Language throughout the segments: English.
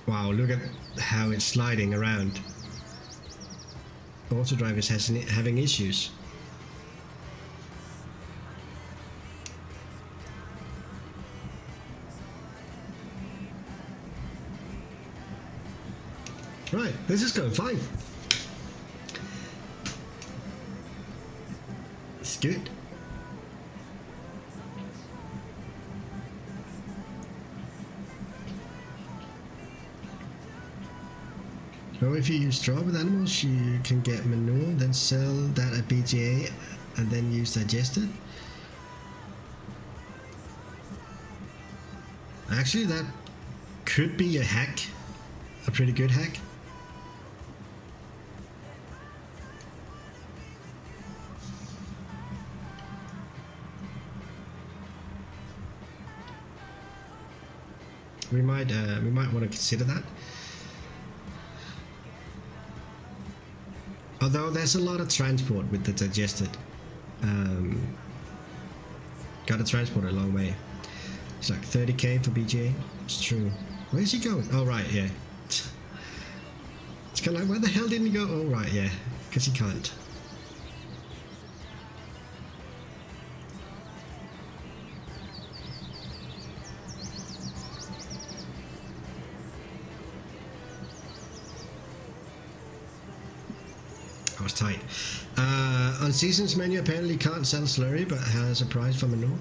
Wow, look at how it's sliding around. Autodrive is having issues. Right, this is going fine. It's good. So if you use straw with animals, you can get manure, then sell that at BGA, and then use digested. Actually, that could be a hack, a pretty good hack. We might want to consider that. Although there's a lot of transport with the digested. Gotta transport a long way. It's like 30k for BGA. It's true. Where's he going? Oh right, yeah. It's kind of like, where the hell didn't he go? Oh right, yeah, because he can't. I was tight. On seasons menu apparently can't sell slurry, but has a price for manure.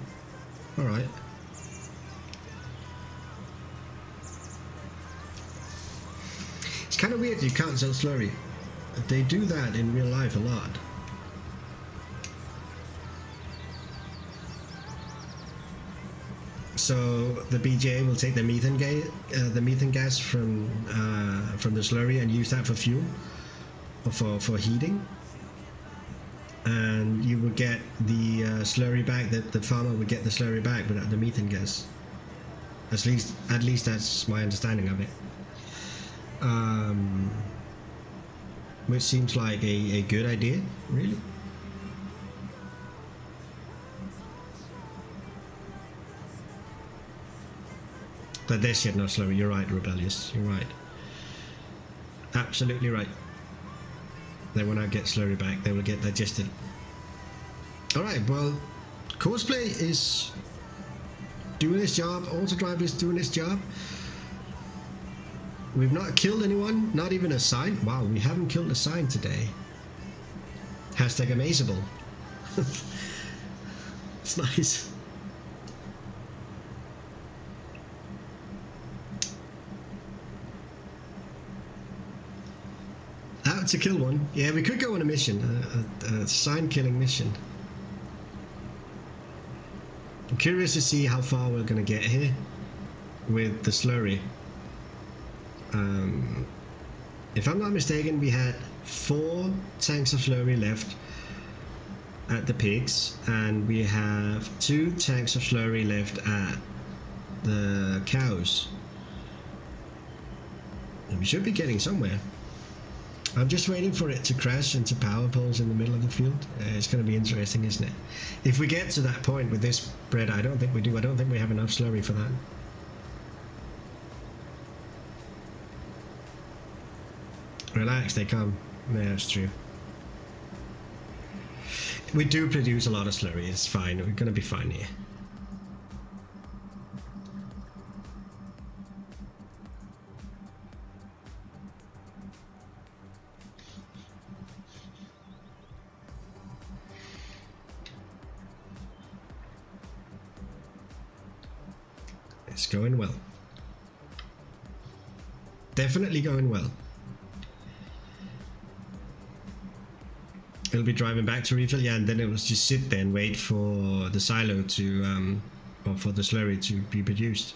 Alright. It's kind of weird you can't sell slurry. They do that in real life a lot. So the BGA will take the methane gas from the slurry and use that for fuel. For heating, and you would get the slurry back. That the farmer would get the slurry back without the methane gas. At least that's my understanding of it. Which seems like a good idea, really. But there's yet no slurry. You're right, Rebellious. You're right. Absolutely right. They will not get slurry back, they will get digested. Alright, well, Courseplay is doing its job, Autodrive is doing its job. We've not killed anyone, not even a sign. Wow, we haven't killed a sign today. Hashtag amazable. It's nice. Out to kill one. Yeah, we could go on a mission, a sign killing mission. I'm curious to see how far we're gonna get here with the slurry. If I'm not mistaken, we had 4 tanks of slurry left at the pigs, and we have 2 tanks of slurry left at the cows. And we should be getting somewhere. I'm just waiting for it to crash into power poles in the middle of the field. It's going to be interesting, isn't it? If we get to that point with this bread, I don't think we do. I don't think we have enough slurry for that. Relax, they come. Yeah, it's true. We do produce a lot of slurry. It's fine. We're going to be fine here. It's going well. Definitely going well. It'll be driving back to refill, yeah, and then it will just sit there and wait for the silo to, or for the slurry to be produced.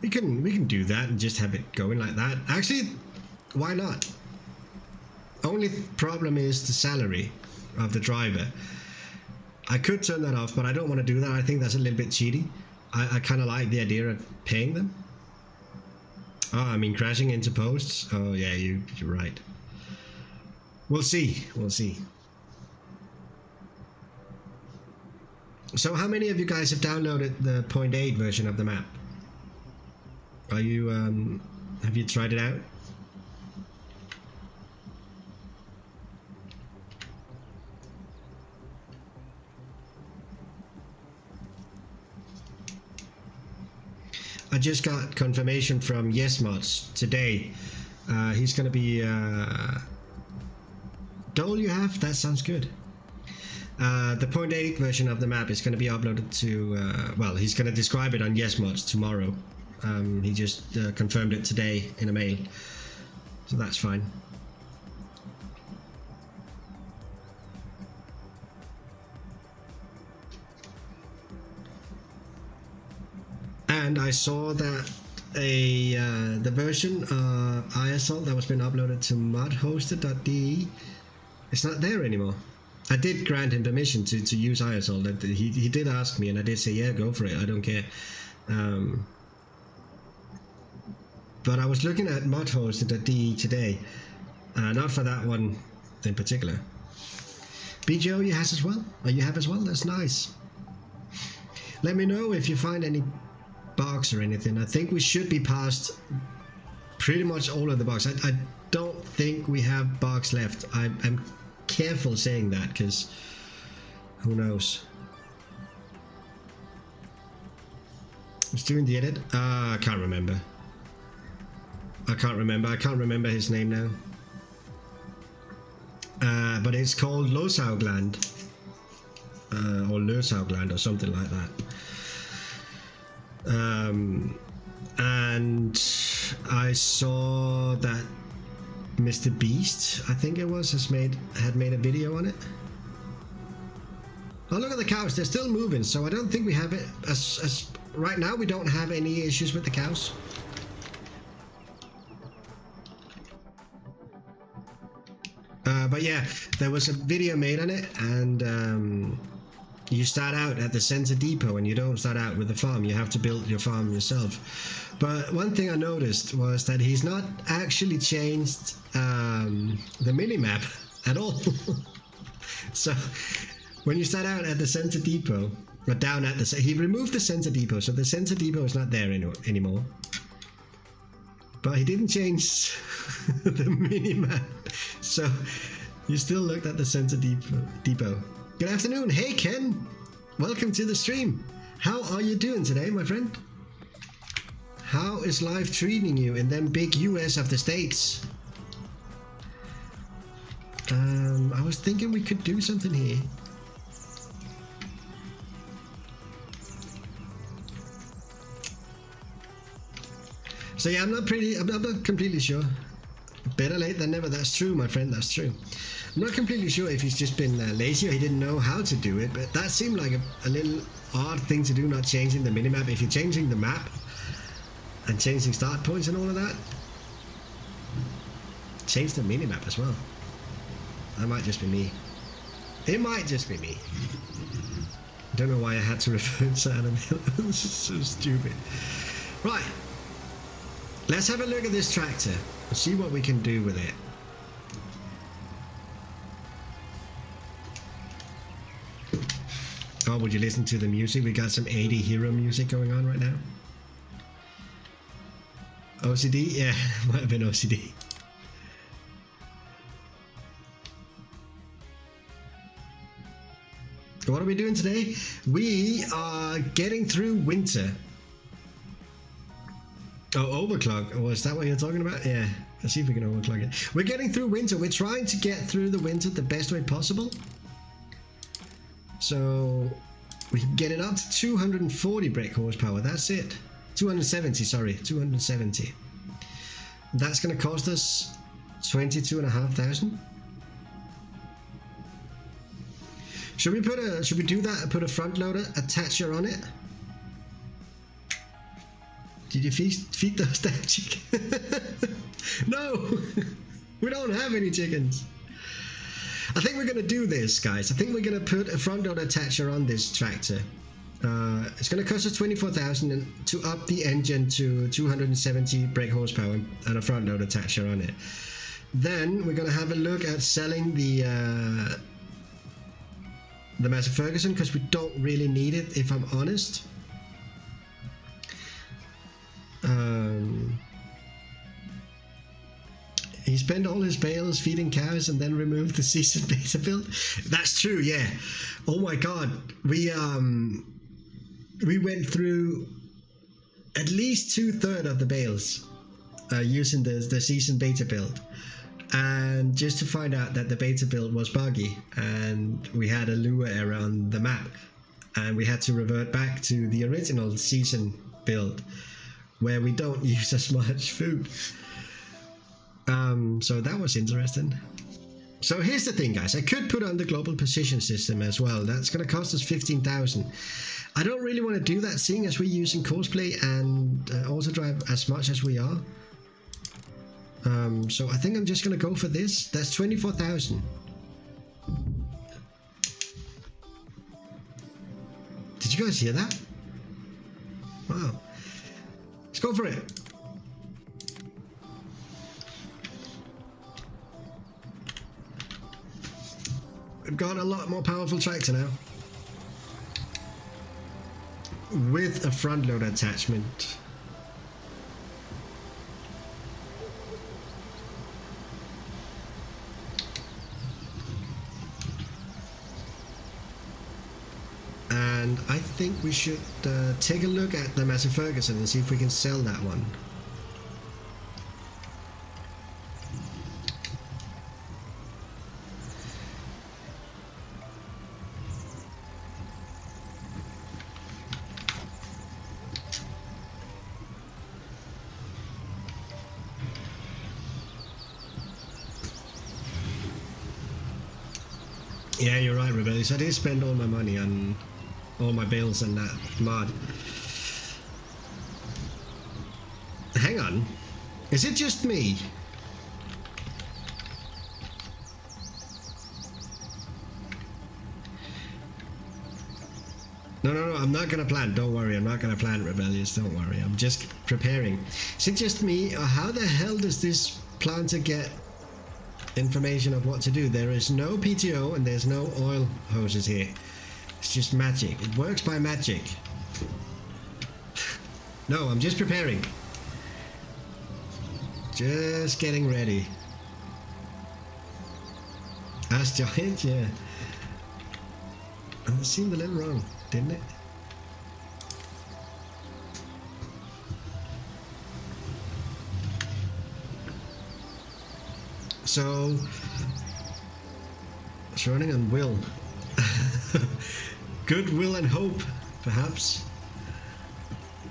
We can do that and just have it going like that. Actually, why not? Only problem is the salary of the driver. I could turn that off, but I don't want to do that. I think that's a little bit cheaty. I kind of like the idea of paying them. Oh, I mean crashing into posts. Oh yeah, you're right. We'll see. We'll see. So how many of you guys have downloaded the 0.8 version of the map? Are you have you tried it out? I just got confirmation from YesMods today. He's gonna be Dole you have? That sounds good. The 0.8 version of the map is going to be uploaded to, well, he's going to describe it on YesMods tomorrow. He just confirmed it today in a mail, so that's fine. And I saw that the version of Eiersholt that was been uploaded to modhosted.de, it's not there anymore. I did grant him permission to use Eiersholt. He did ask me, and I did say, yeah, go for it, I don't care. But I was looking at modhosted.de today, not for that one in particular. BJO, you has as well? Or you have as well? That's nice. Let me know if you find any bugs or anything. I think we should be past pretty much all of the bugs. I don't think we have bugs left. I'm careful saying that, because who knows. Who's doing the edit? I can't remember. I can't remember his name now. But it's called Losaugland. Or Losaugland or something like that. And I saw that Mr. Beast, I think it was, had made a video on it. Oh, look at the cows, they're still moving, so I don't think we have it as right now. We don't have any issues with the cows. But yeah, there was a video made on it, and you start out at the center depot, and you don't start out with the farm. You have to build your farm yourself. But one thing I noticed was that he's not actually changed the mini-map at all. So when you start out at the center depot, or down at the... He removed the center depot, so the center depot is not there anymore. But he didn't change the mini-map. So you still looked at the center depot. Good afternoon. Hey, Ken. Welcome to the stream. How are you doing today, my friend? How is life treating you in them big US of the States? I was thinking we could do something here. So yeah, I'm not completely sure. Better late than never. That's true, my friend. That's true. I'm not completely sure if he's just been lazy or he didn't know how to do it, but that seemed like a little odd thing to do, not changing the minimap. If you're changing the map and changing start points and all of that, change the minimap as well. That might just be me. It might just be me. I don't know why I had to refer to Adam Hill. This is so stupid. Right. Let's have a look at this tractor and see what we can do with it. Oh, would you listen to the music? We got some 80 hero music going on right now. OCD? Yeah, might have been OCD. What are we doing today? We are getting through winter. Oh, overclock. Oh, is that what you're talking about? Yeah, let's see if we can overclock it. We're getting through winter. We're trying to get through the winter the best way possible. So we can get it up to 240 brake horsepower. That's it. 270, sorry, 270. That's going to cost us 22,500. Should we do that and put a front loader attacher on it? Did you feed those damn chickens? No, we don't have any chickens. I think we're going to do this, guys. I think we're going to put a front loader attacher on this tractor. It's going to cost us 24,000 to up the engine to 270 brake horsepower and a front loader attacher on it. Then we're going to have a look at selling the Massey Ferguson, because we don't really need it, if I'm honest. spent all his bales feeding cows and then removed the season beta build. That's true, yeah. Oh my god, we went through at least 2/3 of the bales using the season beta build, and just to find out that the beta build was buggy and we had a lure error on the map, and we had to revert back to the original season build where we don't use as much food. So that was interesting. So here's the thing, guys. I could put on the global position system as well. That's going to cost us 15,000. I don't really want to do that, seeing as we're using Courseplay and auto drive as much as we are. So I think I'm just going to go for this. That's 24,000. Did you guys hear that? Wow. Let's go for it. We've got a lot more powerful tractor now, with a front loader attachment. And I think we should take a look at the Massey Ferguson and see if we can sell that one. Yeah, you're right, Rebellious. I did spend all my money on all my bales and that mod. Hang on. Is it just me? No, I'm not gonna plant. Don't worry, I'm not gonna plant, Rebellious. Don't worry, I'm just preparing. Is it just me, or how the hell does this planter get information of what to do? There is no PTO and there's no oil hoses here. It's just magic. It works by magic. No, I'm just preparing. Just getting ready. Ask Giant, yeah. It seemed a little wrong, didn't it? So it's running on will. Goodwill and hope, perhaps.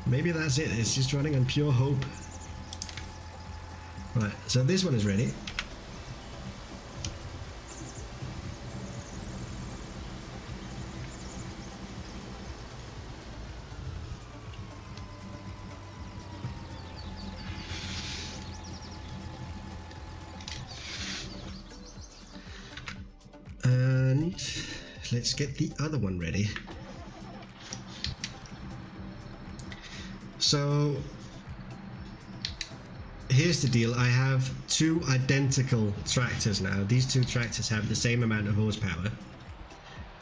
Maybe that's it. It's just running on pure hope. Right, so this one is ready. And let's get the other one ready. So here's the deal. I have two identical tractors now. These two tractors have the same amount of horsepower.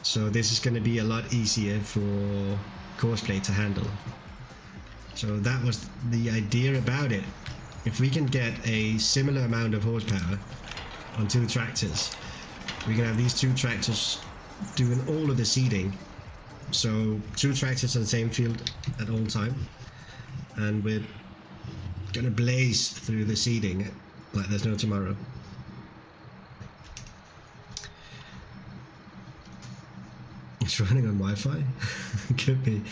So this is going to be a lot easier for Courseplay to handle. So that was the idea about it. If we can get a similar amount of horsepower on two tractors, we can have these two tractors doing all of the seeding. So two tractors on the same field at all time, and we're gonna blaze through the seeding like there's no tomorrow. It's running on Wi-Fi. Could be.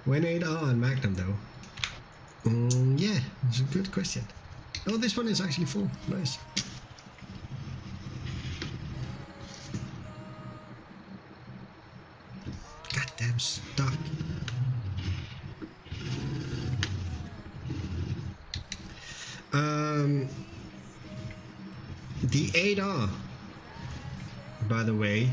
When 8R on Magnum though? Yeah, it's a good question. Oh, this one is actually full. Nice. Goddamn stuck. The 8R, by the way,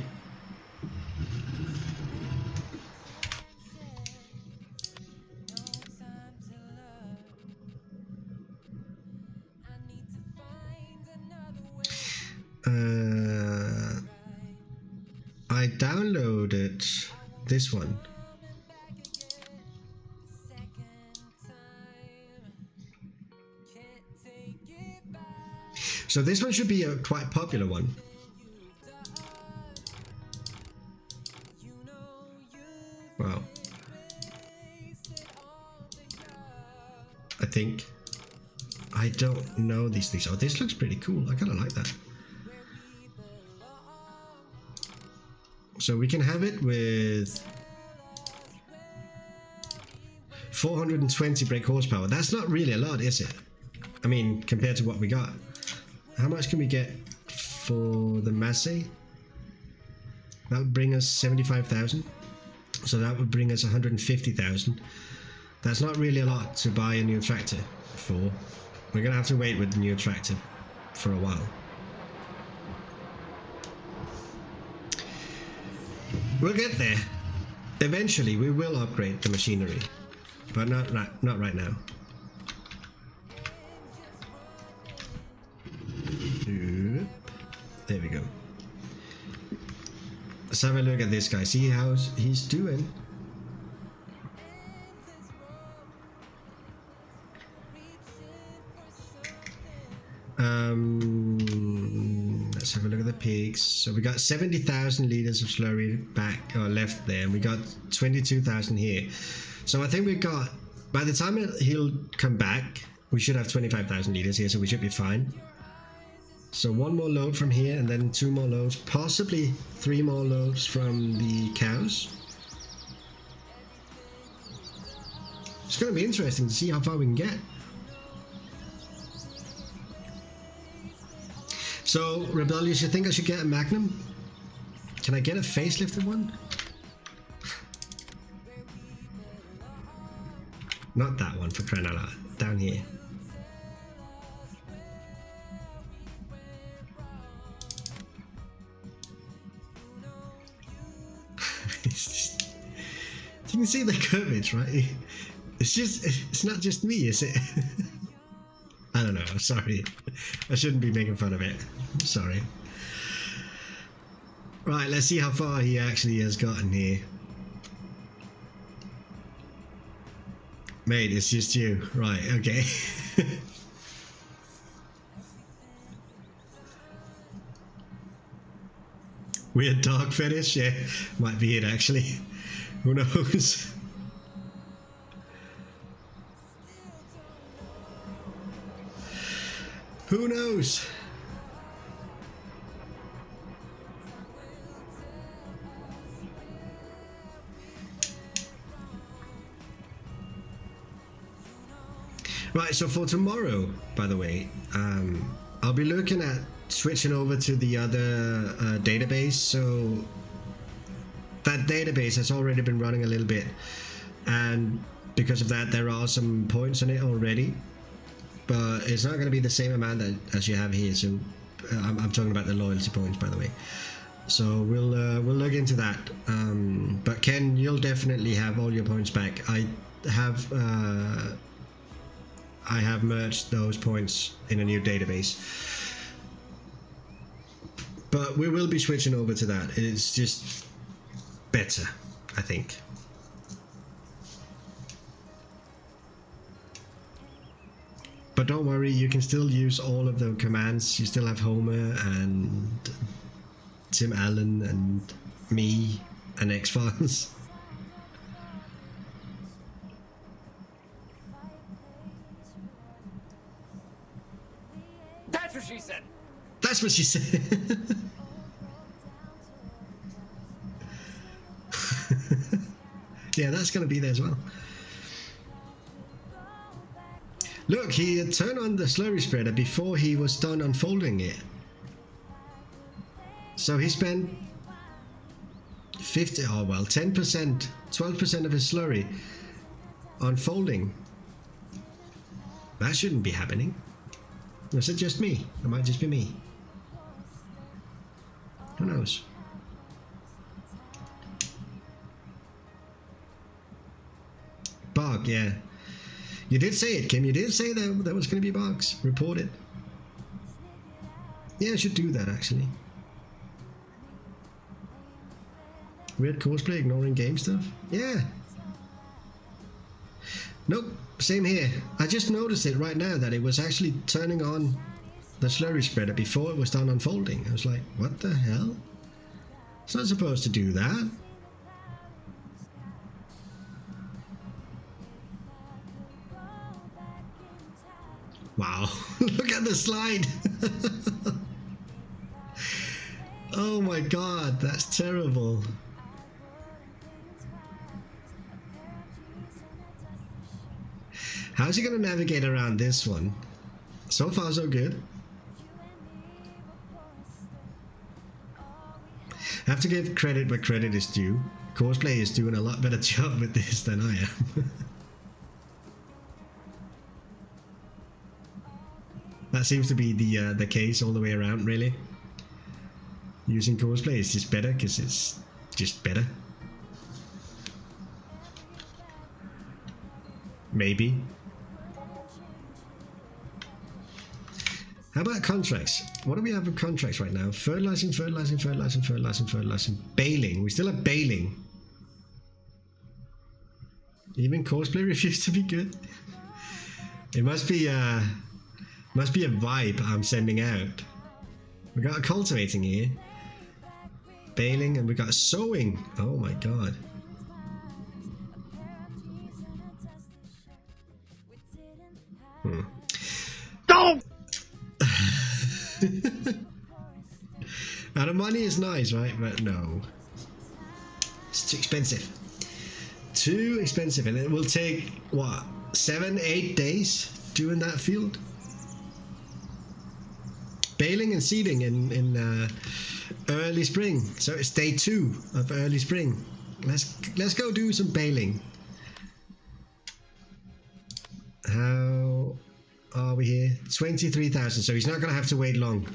I downloaded this one. So this one should be a quite popular one. Wow. I think. I don't know these things. Oh, this looks pretty cool. I kind of like that. So we can have it with 420 brake horsepower. That's not really a lot, is it? I mean, compared to what we got. How much can we get for the Massey? That would bring us 75,000. So that would bring us 150,000. That's not really a lot to buy a new tractor for. We're gonna have to wait with the new tractor for a while. We'll get there. Eventually, we will upgrade the machinery, but not right now. There we go. Let's have a look at this guy. See how he's doing. Let's have a look at the pigs. So we got 70,000 liters of slurry back or left there, and we got 22,000 here. So I think we got, by the time he'll come back, we should have 25,000 liters here, so we should be fine. So one more load from here, and then 2 more loads, possibly 3 more loads from the cows. It's going to be interesting to see how far we can get. So, Rebellious, you think I should get a Magnum? Can I get a facelifted one? Not that one, for crying out loud. Down here. You can see the curvature, right? It's not just me, is it? I don't know, I'm sorry. I shouldn't be making fun of it. I'm sorry. Right, let's see how far he actually has gotten here. Mate, it's just you. Right, okay. Weird dog fetish? Yeah, might be it actually. Who knows? Who knows? Right, so for tomorrow, by the way, I'll be looking at switching over to the other database. So that database has already been running a little bit, and because of that there are some points on it already, but it's not going to be the same amount as you have here. So I'm talking about the loyalty points, by the way. So we'll look into that, but Ken, you'll definitely have all your points back. I have merged those points in a new database, but we will be switching over to that. It's just better, I think. But don't worry, you can still use all of the commands. You still have Homer and Tim Allen and me and X-Files. That's what she said. That's what she said. Yeah, that's going to be there as well. Look, he had turned on the slurry spreader before he was done unfolding it. So he spent 10%, 12% of his slurry on folding. That shouldn't be happening. Or is it just me? It might just be me. Who knows? Bug, yeah. You did say it, Kim. You did say that there was going to be bugs. Report it. Yeah, I should do that, actually. Weird cosplay, ignoring game stuff? Yeah. Nope, same here. I just noticed it right now that it was actually turning on the slurry spreader before it was done unfolding. I was like, what the hell? It's not supposed to do that. Wow, look at the slide. Oh my god, that's terrible. How's he gonna navigate around this one? So far so good. I have to give credit where credit is due. Courseplay is doing a lot better job with this than I am. That seems to be the case all the way around, really. Using Courseplay is just better because it's just better. Maybe. How about contracts? What do we have for contracts right now? Fertilizing, fertilizing, fertilizing, fertilizing, fertilizing. Baling. We still have baling. Even Courseplay refused to be good. It must be a vibe I'm sending out. We got a cultivating here. Baling, and we got sowing. Oh my god. Don't! Now the money is nice, right? But no. It's too expensive. Too expensive, and it will take, what, 7-8 days doing that field? Baling and seeding in early spring. So it's day 2 of early spring. Let's go do some baling. How are we here? 23,000. So he's not gonna have to wait long.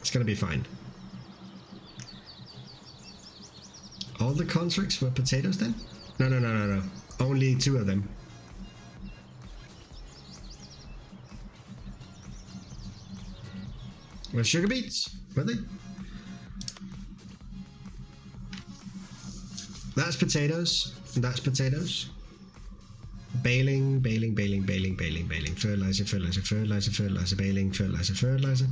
It's gonna be fine. All the contracts were potatoes then? No. Only 2 of them. Well, sugar beets, were they? That's potatoes. That's potatoes. Baling, baling, baling, baling, baling, baling. Fertilizer, fertilizer, fertilizer, fertilizer, baling, fertilizer, fertilizer.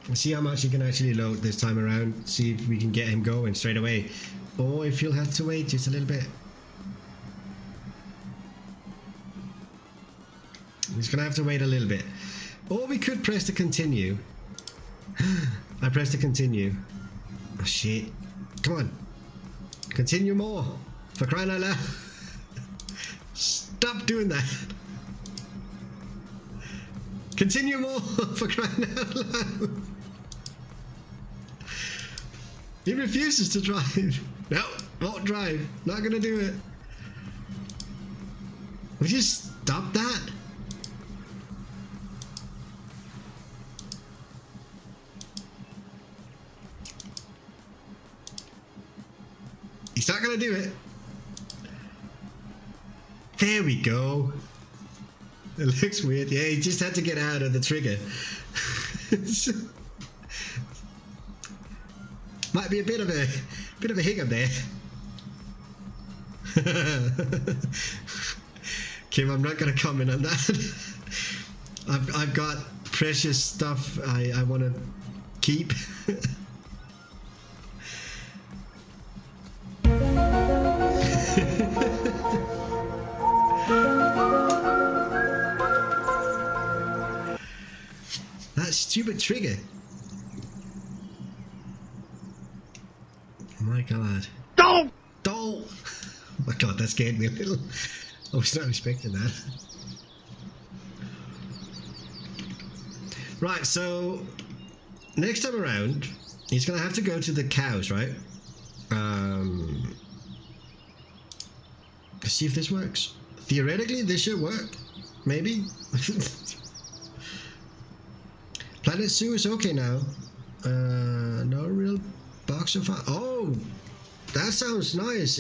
Let's see how much he can actually load this time around. See if we can get him going straight away. Or if he'll have to wait just a little bit. He's gonna have to wait a little bit. Or we could press to continue. I pressed to continue. Oh shit. Come on. Continue more. For crying out loud. Stop doing that. Continue more. For crying out loud. He refuses to drive. No, won't drive. Not gonna do it. Would you stop that? He's not gonna do it. There we go. It looks weird. Yeah, he just had to get out of the trigger. Might be a bit of a hiccup there. Kim, I'm not gonna comment on that. I've got precious stuff I want to keep. That stupid trigger. Oh my god. Don't! Don't! Oh my god, that scared me a little. I was not expecting that. Right, so next time around, he's gonna have to go to the cows, right? Let's see if this works. Theoretically, this should work. Maybe. Planet Zoo is okay now. No real box of fire. Oh, that sounds nice,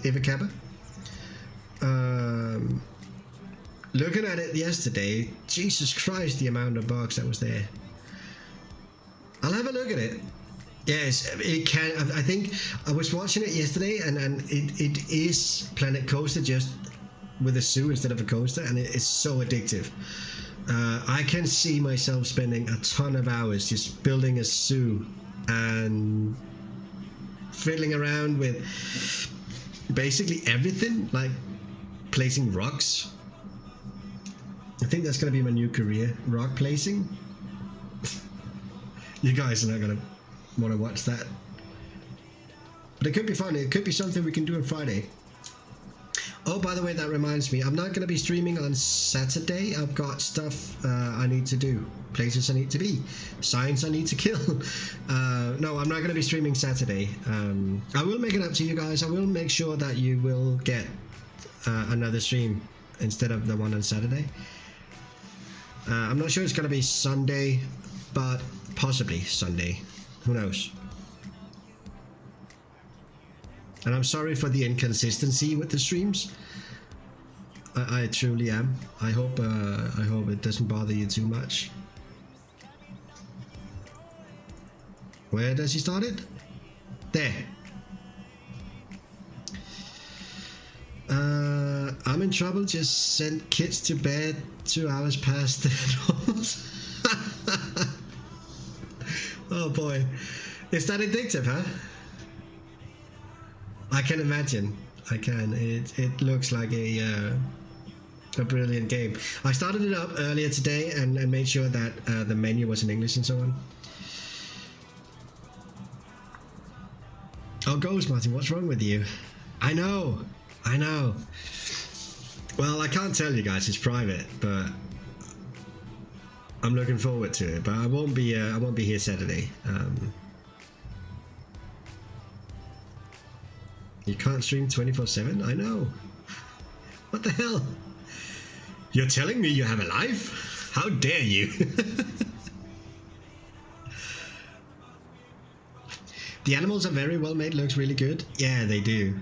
Eva Kappa. Looking at it yesterday, Jesus Christ, the amount of bugs that was there. I'll have a look at it. Yes, it can. I think I was watching it yesterday, and it is Planet Coaster just with a zoo instead of a coaster, and it is so addictive. I can see myself spending a ton of hours just building a zoo and fiddling around with basically everything, like placing rocks. I think that's going to be my new career, rock placing. You guys are not going to want to watch that, but it could be fun. It could be something we can do on Friday. Oh, by the way, that reminds me, I'm not going to be streaming on Saturday. I've got stuff I need to do, places I need to be, signs I need to kill. No, I'm not going to be streaming Saturday. I will make it up to you guys. I will make sure that you will get another stream instead of the one on Saturday. I'm not sure it's going to be Sunday, but possibly Sunday. Who knows? And I'm sorry for the inconsistency with the streams. I truly am. I hope it doesn't bother you too much. Where does he start it? There. I'm in trouble. Just sent kids to bed 2 hours past their norms. Oh boy, is that addictive, huh? I can imagine. I can. It looks like a brilliant game. I started it up earlier today and made sure that the menu was in English and so on. Oh, Ghost Martin, what's wrong with you? I know. Well, I can't tell you guys. It's private, but I'm looking forward to it. But I won't be here Saturday. You can't stream 24/7? I know. What the hell? You're telling me you have a life? How dare you? The animals are very well made. Looks really good. Yeah, they do.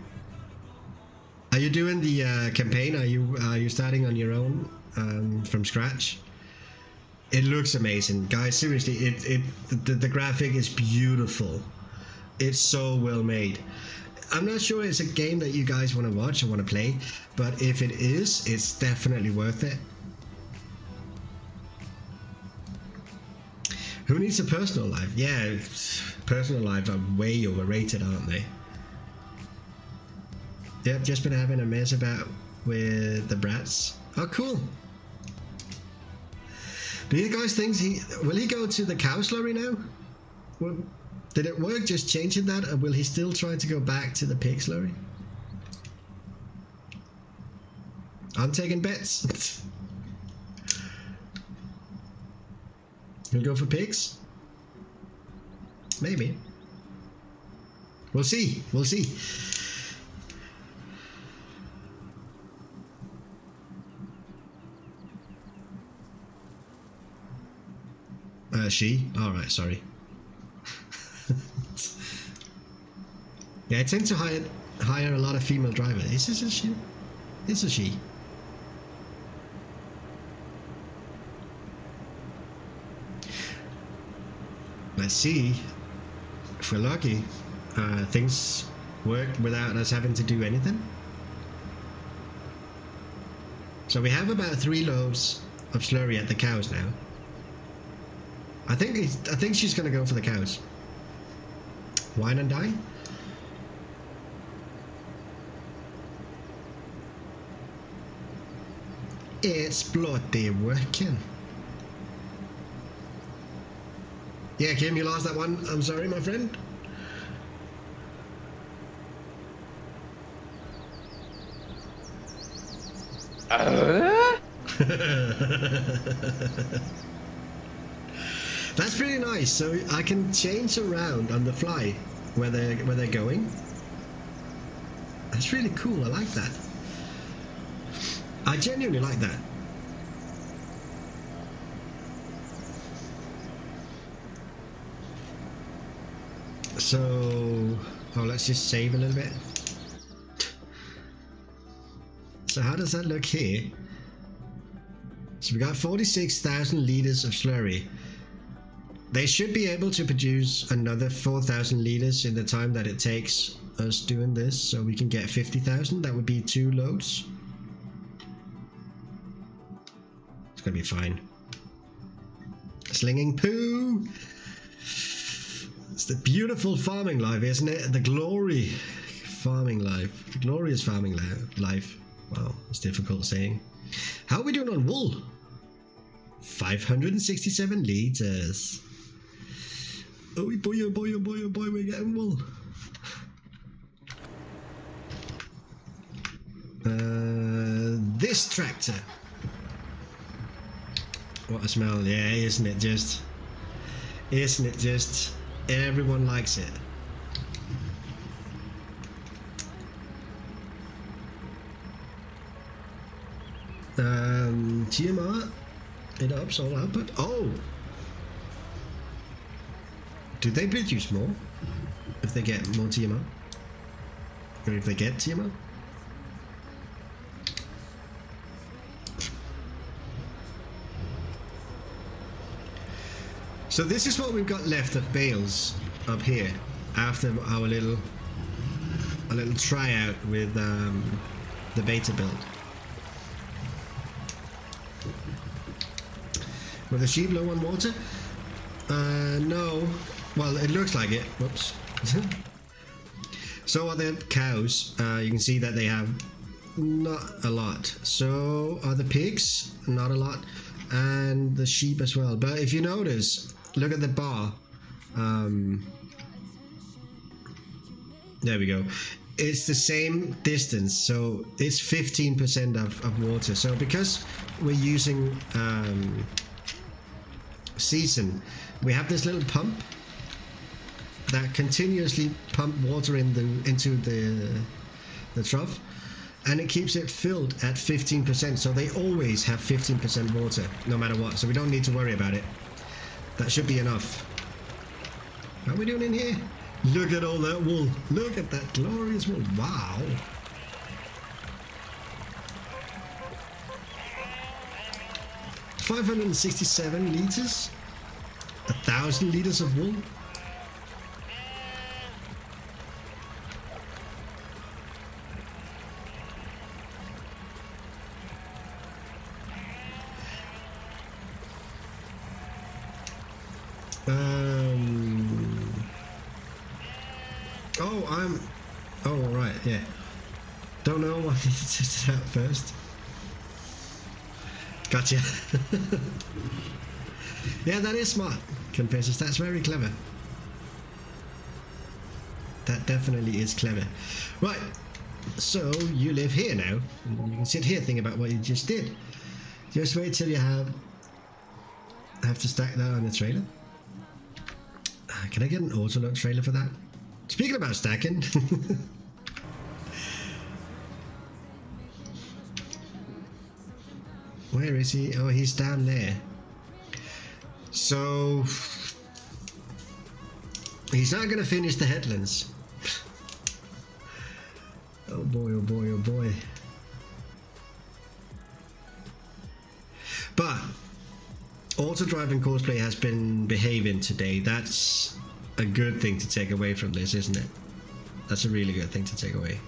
Are you doing the campaign? Are you starting on your own from scratch? It looks amazing, guys. Seriously, the graphic is beautiful. It's so well made. I'm not sure it's a game that you guys want to watch or want to play, but if it is, it's definitely worth it. Who needs a personal life? Yeah, personal life are way overrated, aren't they? Yep, just been having a mess about with the brats. Oh, cool. Do you guys think will he go to the cow slurry now? Did it work just changing that, or will he still try to go back to the pig slurry? I'm taking bets. He'll go for pigs? Maybe. We'll see. We'll see. She? Alright, sorry. Yeah, I tend to hire a lot of female drivers. Is this a she? It's a she. Let's see. If we're lucky, things work without us having to do anything. So we have about 3 loaves of slurry at the cows now. I think she's gonna go for the cows. Wine and dine? It's bloody working. Yeah, Kim, you lost that one. I'm sorry, my friend. That's pretty nice. So I can change around on the fly where they're going. That's really cool. I like that. I genuinely like that. So, let's just save a little bit. So how does that look here? So we got 46,000 liters of slurry. They should be able to produce another 4,000 liters in the time that it takes us doing this, so we can get 50,000. That would be 2 loads. It's gonna be fine. Slinging poo! It's the beautiful farming life, isn't it? The glory farming life. The glorious farming life. Wow, it's difficult saying. How are we doing on wool? 567 liters. Oh boy, oh boy, oh boy, oh boy, we're getting wool. This tractor. What a smell, yeah, isn't it just? Isn't it just? Everyone likes it. TMR, it ups all output. Oh! Do they produce more if they get more TMR? Or if they get TMR? So this is what we've got left of bales up here after our little tryout with the beta build. Were the sheep low on water? No. Well, it looks like it. Whoops. So are the cows. You can see that they have not a lot. So are the pigs. Not a lot. And the sheep as well. But if you notice, look at the bar. There we go. It's the same distance. So it's 15% of water. So because we're using season, we have this little pump that continuously pump water into the trough, and it keeps it filled at 15%, so they always have 15% water no matter what, so we don't need to worry about it. That should be enough. How are we doing in here? Look at all that wool. Look at that glorious wool. Wow. $567 liters, 1,000 liters of wool. Oh, right, yeah. Don't know why I need to test it out first. Gotcha. Yeah, that is smart, Confessors. That's very clever. That definitely is clever. Right, so you live here now. You can sit here thinking about what you just did. Just wait till you have to stack that on the trailer. Can I get an auto-load trailer for that? Speaking about stacking. Where is he? Oh, he's down there. So he's not going to finish the headlands. Oh boy, oh boy, oh boy. But auto-driving cosplay has been behaving today. That's a good thing to take away from this, isn't it? That's a really good thing to take away.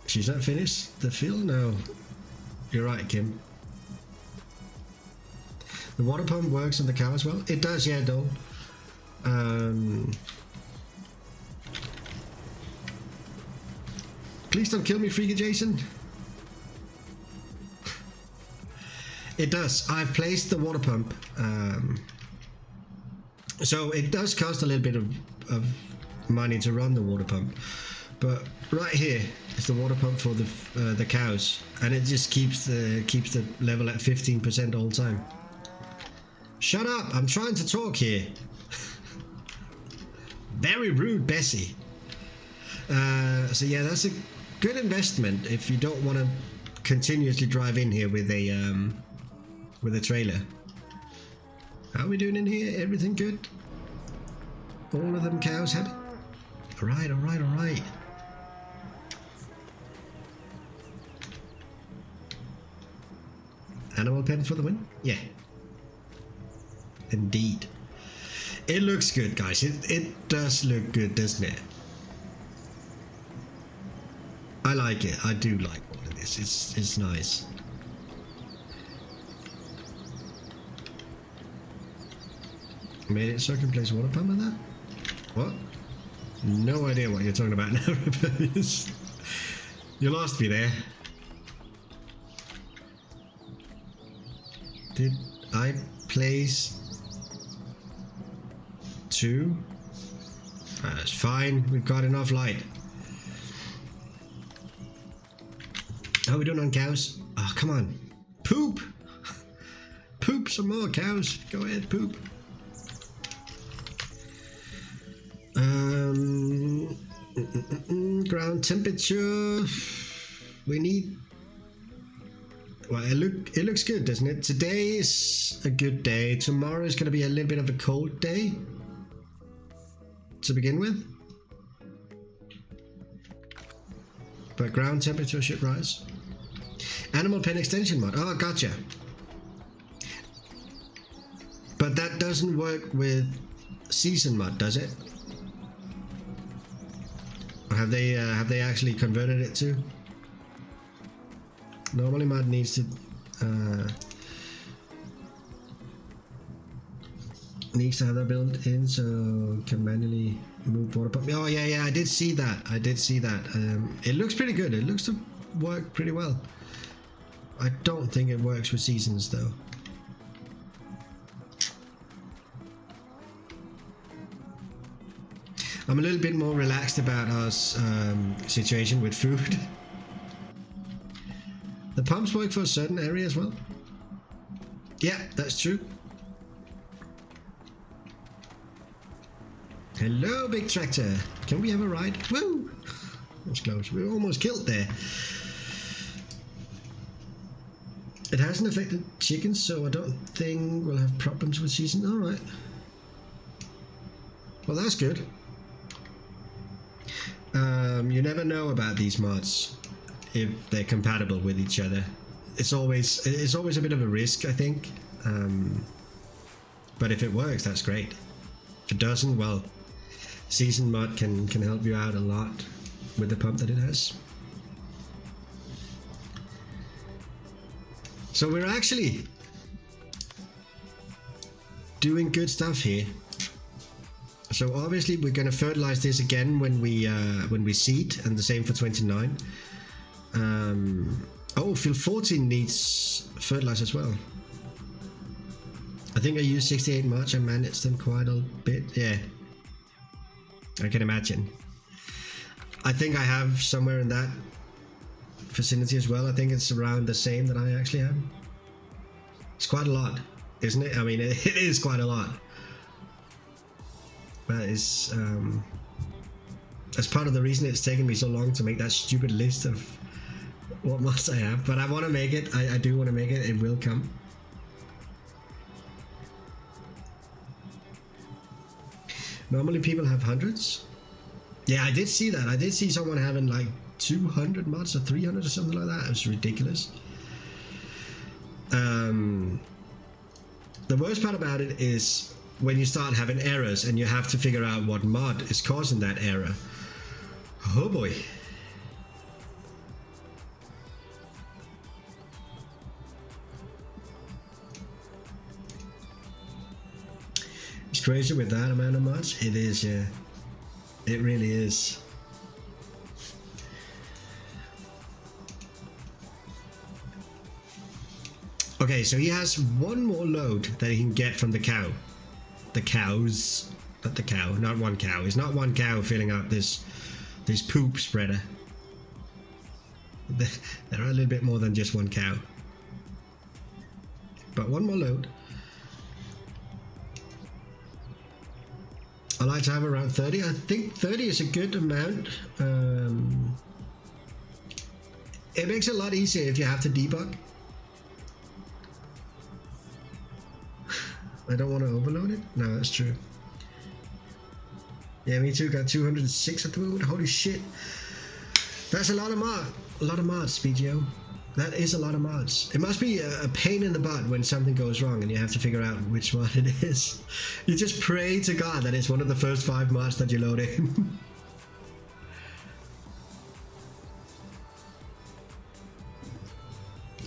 She's not finished the fill? No. You're right, Kim. The water pump works on the cow as well? It does, yeah, Dole. Please don't kill me, Freaky Jason. It does. I've placed the water pump. So it does cost a little bit of money to run the water pump. But right here is the water pump for the cows, and it just keeps the level at 15% all the time. Shut up! I'm trying to talk here. Very rude, Bessie. So yeah, that's a good investment if you don't want to continuously drive in here with a trailer. How are we doing in here? Everything good? All of them cows happy? All right, all right, all right. Animal pen for the win? Yeah. Indeed. It looks good, guys. It does look good, doesn't it? I like it. I do like all of this. It's nice. Made it so I can place water pump with that? What? No idea what you're talking about now, Rebellious. You lost me there. Did I place 2? That's fine. We've got enough light. How are we doing on cows? Oh, come on. Poop! Poop some more, cows. Go ahead, poop. Ground temperature. We need. Well, it looks good, doesn't it? Today is a good day. Tomorrow is going to be a little bit of a cold day to begin with, but ground temperature should rise. Animal pen extension mod. Oh, gotcha. But that doesn't work with season mod, does it? Or have they actually converted it to? Normally mod needs to have that built in, so can manually move water pump. Oh yeah, I did see that. It looks pretty good. It looks to work pretty well. I don't think it works with seasons though. I'm a little bit more relaxed about our situation with food. The pumps work for a certain area as well. Yeah, that's true. Hello, big tractor. Can we have a ride? Woo! That was close. We were almost killed there. It hasn't affected chickens, so I don't think we'll have problems with season. All right. Well, that's good. You never know about these mods if they're compatible with each other. It's always a bit of a risk, I think. But if it works, that's great. If it doesn't, well, season mod can help you out a lot with the pump that it has. So we're actually doing good stuff here. So obviously we're going to fertilize this again when we seed, and the same for 29. Oh, field 14 needs fertilizer as well. I think I used 68 March and managed them quite a bit. Yeah, I can imagine. I think I have somewhere in that vicinity as well. I think it's around the same that I actually have. It's quite a lot, isn't it? I mean, it is quite a lot. That is that's part of the reason it's taken me so long to make that stupid list of what mods I have. But I want to make it. I do want to make it. It will come. Normally people have hundreds. Yeah, I did see that. I did see someone having like 200 mods or 300 or something like that. It was ridiculous. The worst part about it is when you start having errors and you have to figure out what mod is causing that error. Oh boy. It's crazy with that amount of mods. It is, yeah. It really is. Okay, so he has one more load that he can get from the cow. The cows, not the cow, not one cow. It's not one cow filling up this poop spreader. There are a little bit more than just one cow. But one more load. I like to have around 30. I think 30 is a good amount. It makes it a lot easier if you have to debug. I don't want to overload it. No, that's true. Yeah, me too. Got 206 at the moment. Holy shit. That's a lot of mods, BGO. That is a lot of mods. It must be a pain in the butt when something goes wrong and you have to figure out which mod it is. You just pray to God that it's one of the first 5 mods that you load in.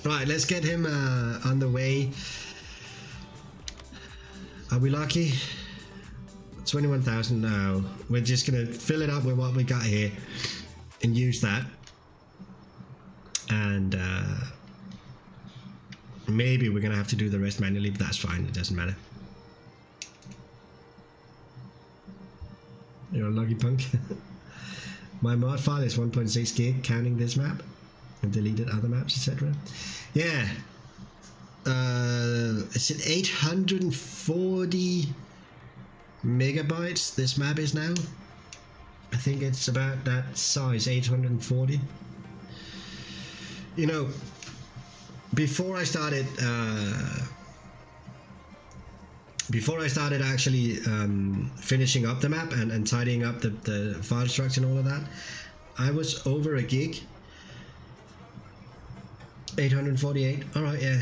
Right, let's get him on the way. Are we lucky? 21,000 now. We're just gonna fill it up with what we got here and use that. And maybe we're gonna have to do the rest manually, but that's fine, it doesn't matter. You're a lucky punk. My mod file is 1.6 gig counting this map and deleted other maps, etc. Yeah. It's at 840 megabytes this map is now. I think it's about that size, 840. You know, before I started actually finishing up the map and tidying up the file structure and all of that, I was over a gig. 848. All right, yeah.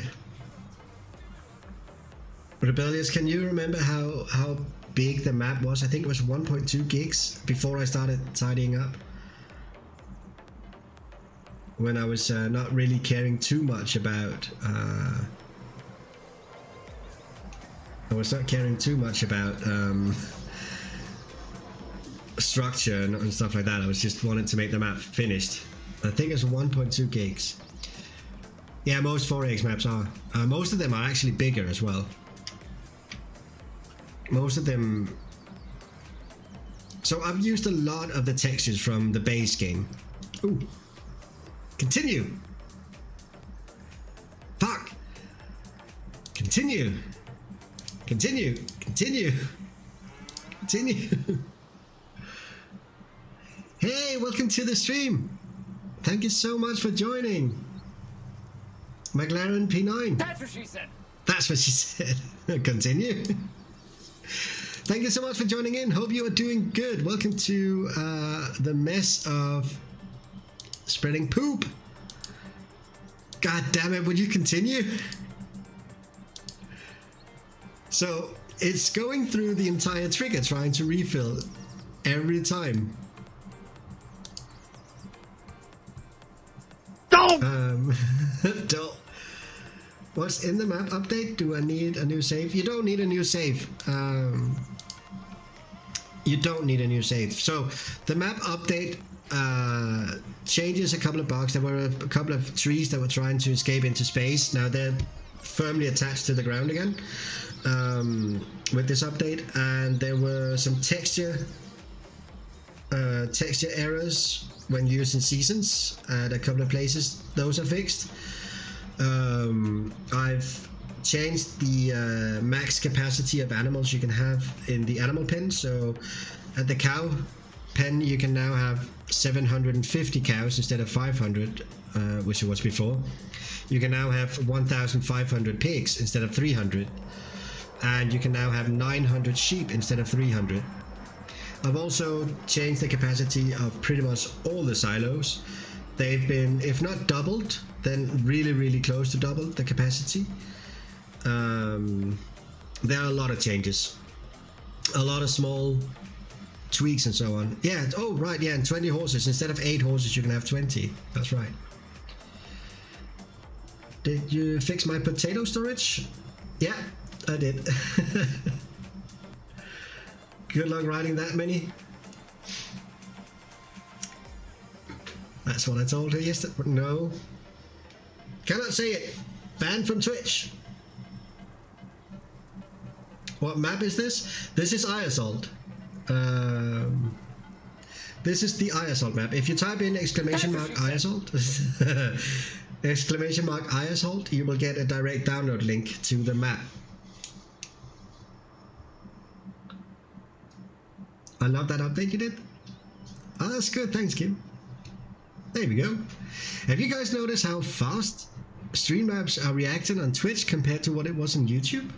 Rebellious, can you remember how big the map was? I think it was 1.2 gigs before I started tidying up. When I was not really caring too much about structure and stuff like that. I was just wanted to make the map finished. I think it's 1.2 gigs. Yeah, most 4X maps are. Most of them are actually bigger as well. Most of them. So I've used a lot of the textures from the base game. Ooh. Continue. Fuck. Continue. Continue. Continue. Continue. Hey, welcome to the stream. Thank you so much for joining. McLaren P9. That's what she said. That's what she said. Continue. Thank you so much for joining in. Hope you are doing good. Welcome to the mess of spreading poop. God damn it, would you continue? So it's going through the entire trigger trying to refill every time. Don't! Don't. What's in the map update? Do I need a new save? You don't need a new save. You don't need a new save. So the map update changes a couple of bugs. There were a couple of trees that were trying to escape into space. Now they're firmly attached to the ground again with this update, and there were some texture errors when using seasons at a couple of places. Those are fixed. I've changed the max capacity of animals you can have in the animal pen. So at the cow pen you can now have 750 cows instead of 500, which it was before. You can now have 1,500 pigs instead of 300, and you can now have 900 sheep instead of 300. I've also changed the capacity of pretty much all the silos. They've been, if not doubled, then really close to double the capacity. There are a lot of changes, a lot of small tweaks and so on. Yeah, oh right, yeah, and 20 horses. Instead of 8 horses you can have 20. That's right. Did you fix my potato storage? Yeah, I did. Good luck riding that many. That's what I told her yesterday. No. Cannot say it. Banned from Twitch. What map is this? This is Eiersholt. This is the Eiersholt map. If you type in exclamation mark Eiersholt, exclamation mark Eiersholt, you will get a direct download link to the map. I love that update you did. Oh, that's good. Thanks, Kim. There we go. Have you guys noticed how fast stream maps are reacting on Twitch compared to what it was on YouTube?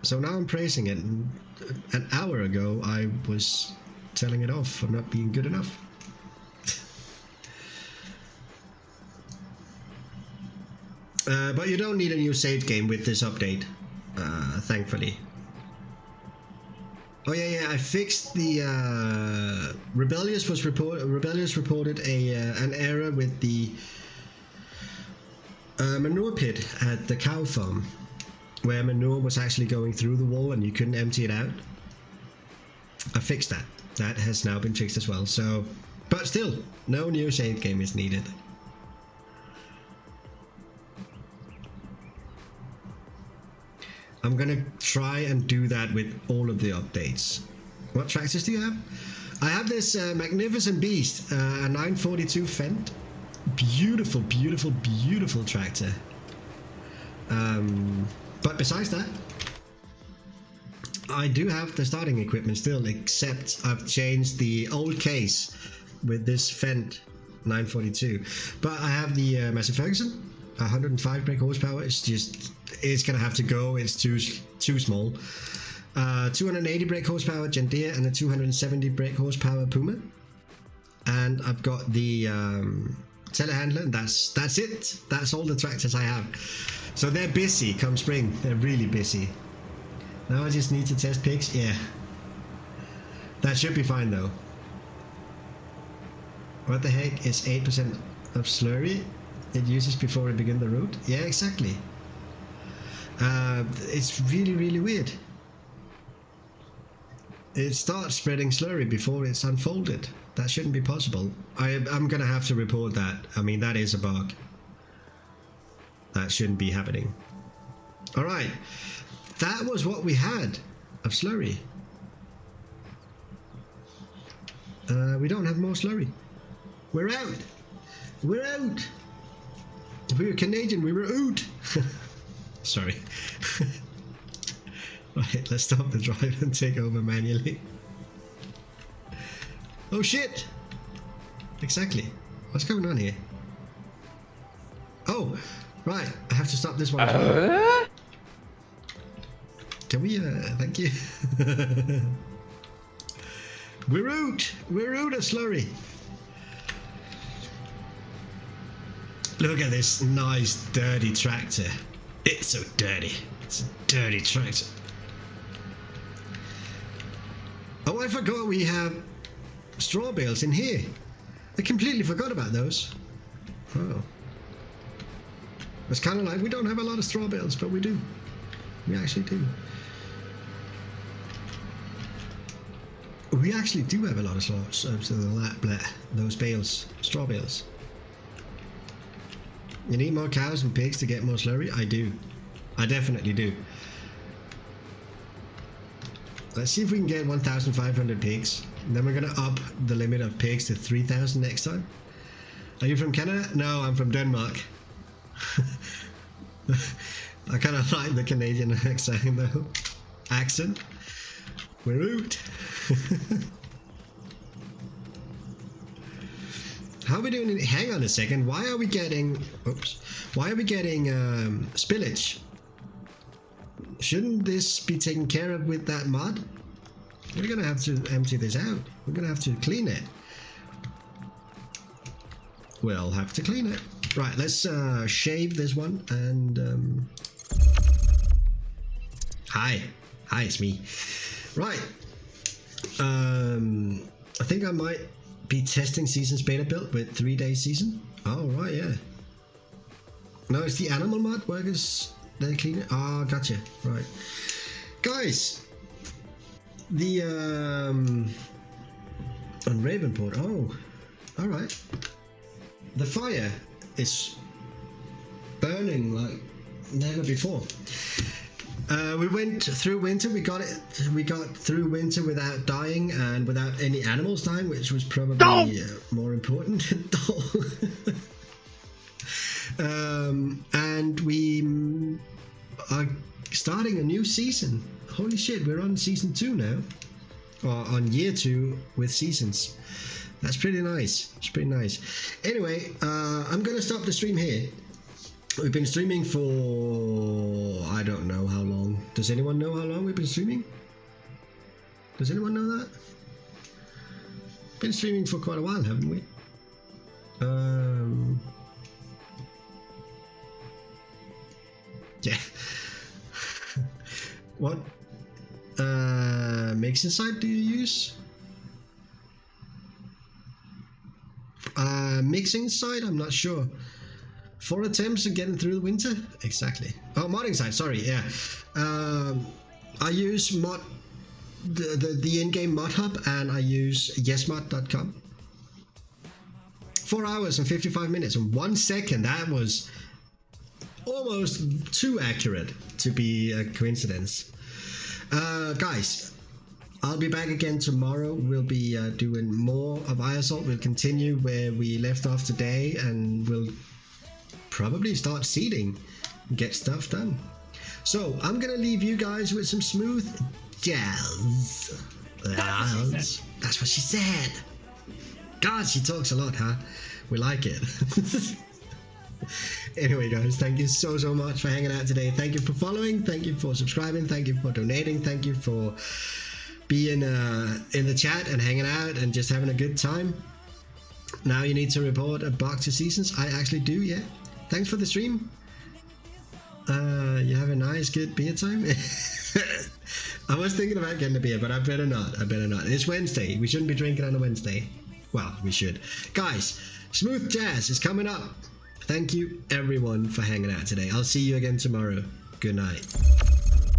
So now I'm praising it. An hour ago I was telling it off for not being good enough. But you don't need a new save game with this update, thankfully. Oh yeah, I fixed the Rebellious reported an error with the manure pit at the cow farm, where manure was actually going through the wall and you couldn't empty it out. I fixed that. That has now been fixed as well. So, but still, no new save game is needed. I'm gonna try and do that with all of the updates. What tractors do you have? I have this magnificent beast, a 942 Fendt. Beautiful, beautiful, beautiful tractor. But besides that, I do have the starting equipment still, except I've changed the old case with this Fendt 942. But I have the Massey Ferguson, 105 brake horsepower. It's gonna have to go. It's too small. 280 brake horsepower John Deere and a 270 brake horsepower Puma. And I've got the telehandler. And that's it. That's all the tractors I have. So they're busy come spring. They're really busy. Now I just need to test pigs. Yeah, that should be fine though. What the heck is 8% of slurry it uses before it begins the route? Yeah, exactly. It's really, really weird. It starts spreading slurry before it's unfolded. That shouldn't be possible. I'm gonna have to report that. I mean, that is a bug. That shouldn't be happening. All right, that was what we had of slurry. We don't have more slurry. We're out. We're out. If we were Canadian, we were out. Sorry. Right, let's stop the drive and take over manually. Oh shit! Exactly. What's going on here? Oh, right. I have to stop this one. Can we, thank you. We're out. We're out of slurry. Look at this nice dirty tractor. It's so dirty. It's a dirty tractor. Oh, I forgot we have straw bales in here. I completely forgot about those. Oh. It's kind of like we don't have a lot of straw bales, but we do. We actually do. We actually do have a lot of those bales, straw bales. You need more cows and pigs to get more slurry? I do. I definitely do. Let's see if we can get 1,500 pigs. Then we're gonna up the limit of pigs to 3,000 next time. Are you from Canada? No, I'm from Denmark. I kind of like the Canadian accent though. We're out. How are we doing? Hang on a second. Why are we getting? Oops. Why are we getting spillage? Shouldn't this be taken care of with that mud? We're gonna have to empty this out. We're gonna have to clean it. We'll have to clean it. Right. Let's shave this one and. Hi, it's me. Right. I think I might be testing Seasons beta build with 3-day season. Oh, right, yeah. No, it's the animal mod workers. They clean it. Ah, gotcha. Right. Guys, the on Ravenport. Oh, all right. The fire is burning like never before. We went through winter. We got through winter without dying and without any animals dying, which was probably more important. And we are starting a new season. Holy shit, we're on season 2 now, or on year 2 with seasons. That's pretty nice. It's pretty nice. Anyway, I'm gonna stop the stream here. We've been streaming for I don't know how long. Does anyone know how long we've been streaming? Does anyone know that? Been streaming for quite a while, haven't we? Yeah. What mixing site do you use? Mixing site? I'm not sure. 4 attempts of getting through the winter? Exactly. Oh, modding site, sorry, yeah. I use the in-game mod hub, and I use yesmod.com. 4 hours and 55 minutes and 1 second. That was almost too accurate to be a coincidence. Guys, I'll be back again tomorrow. We'll be doing more of Eiersholt. We'll continue where we left off today, and we'll probably start seeding and get stuff done. So I'm gonna leave you guys with some smooth jazz. That's what she said. God, she talks a lot, huh? We like it. Anyway, guys, thank you so much for hanging out today. Thank you for following. Thank you for subscribing. Thank you for donating. Thank you for being in the chat and hanging out and just having a good time. Now you need to report a bug to seasons. I actually do, yeah. Thanks for the stream. You have a nice, good beer time. I was thinking about getting a beer, but I better not. It's Wednesday. We shouldn't be drinking on a Wednesday. Well, we should. Guys, Smooth Jazz is coming up. Thank you, everyone, for hanging out today. I'll see you again tomorrow. Good night.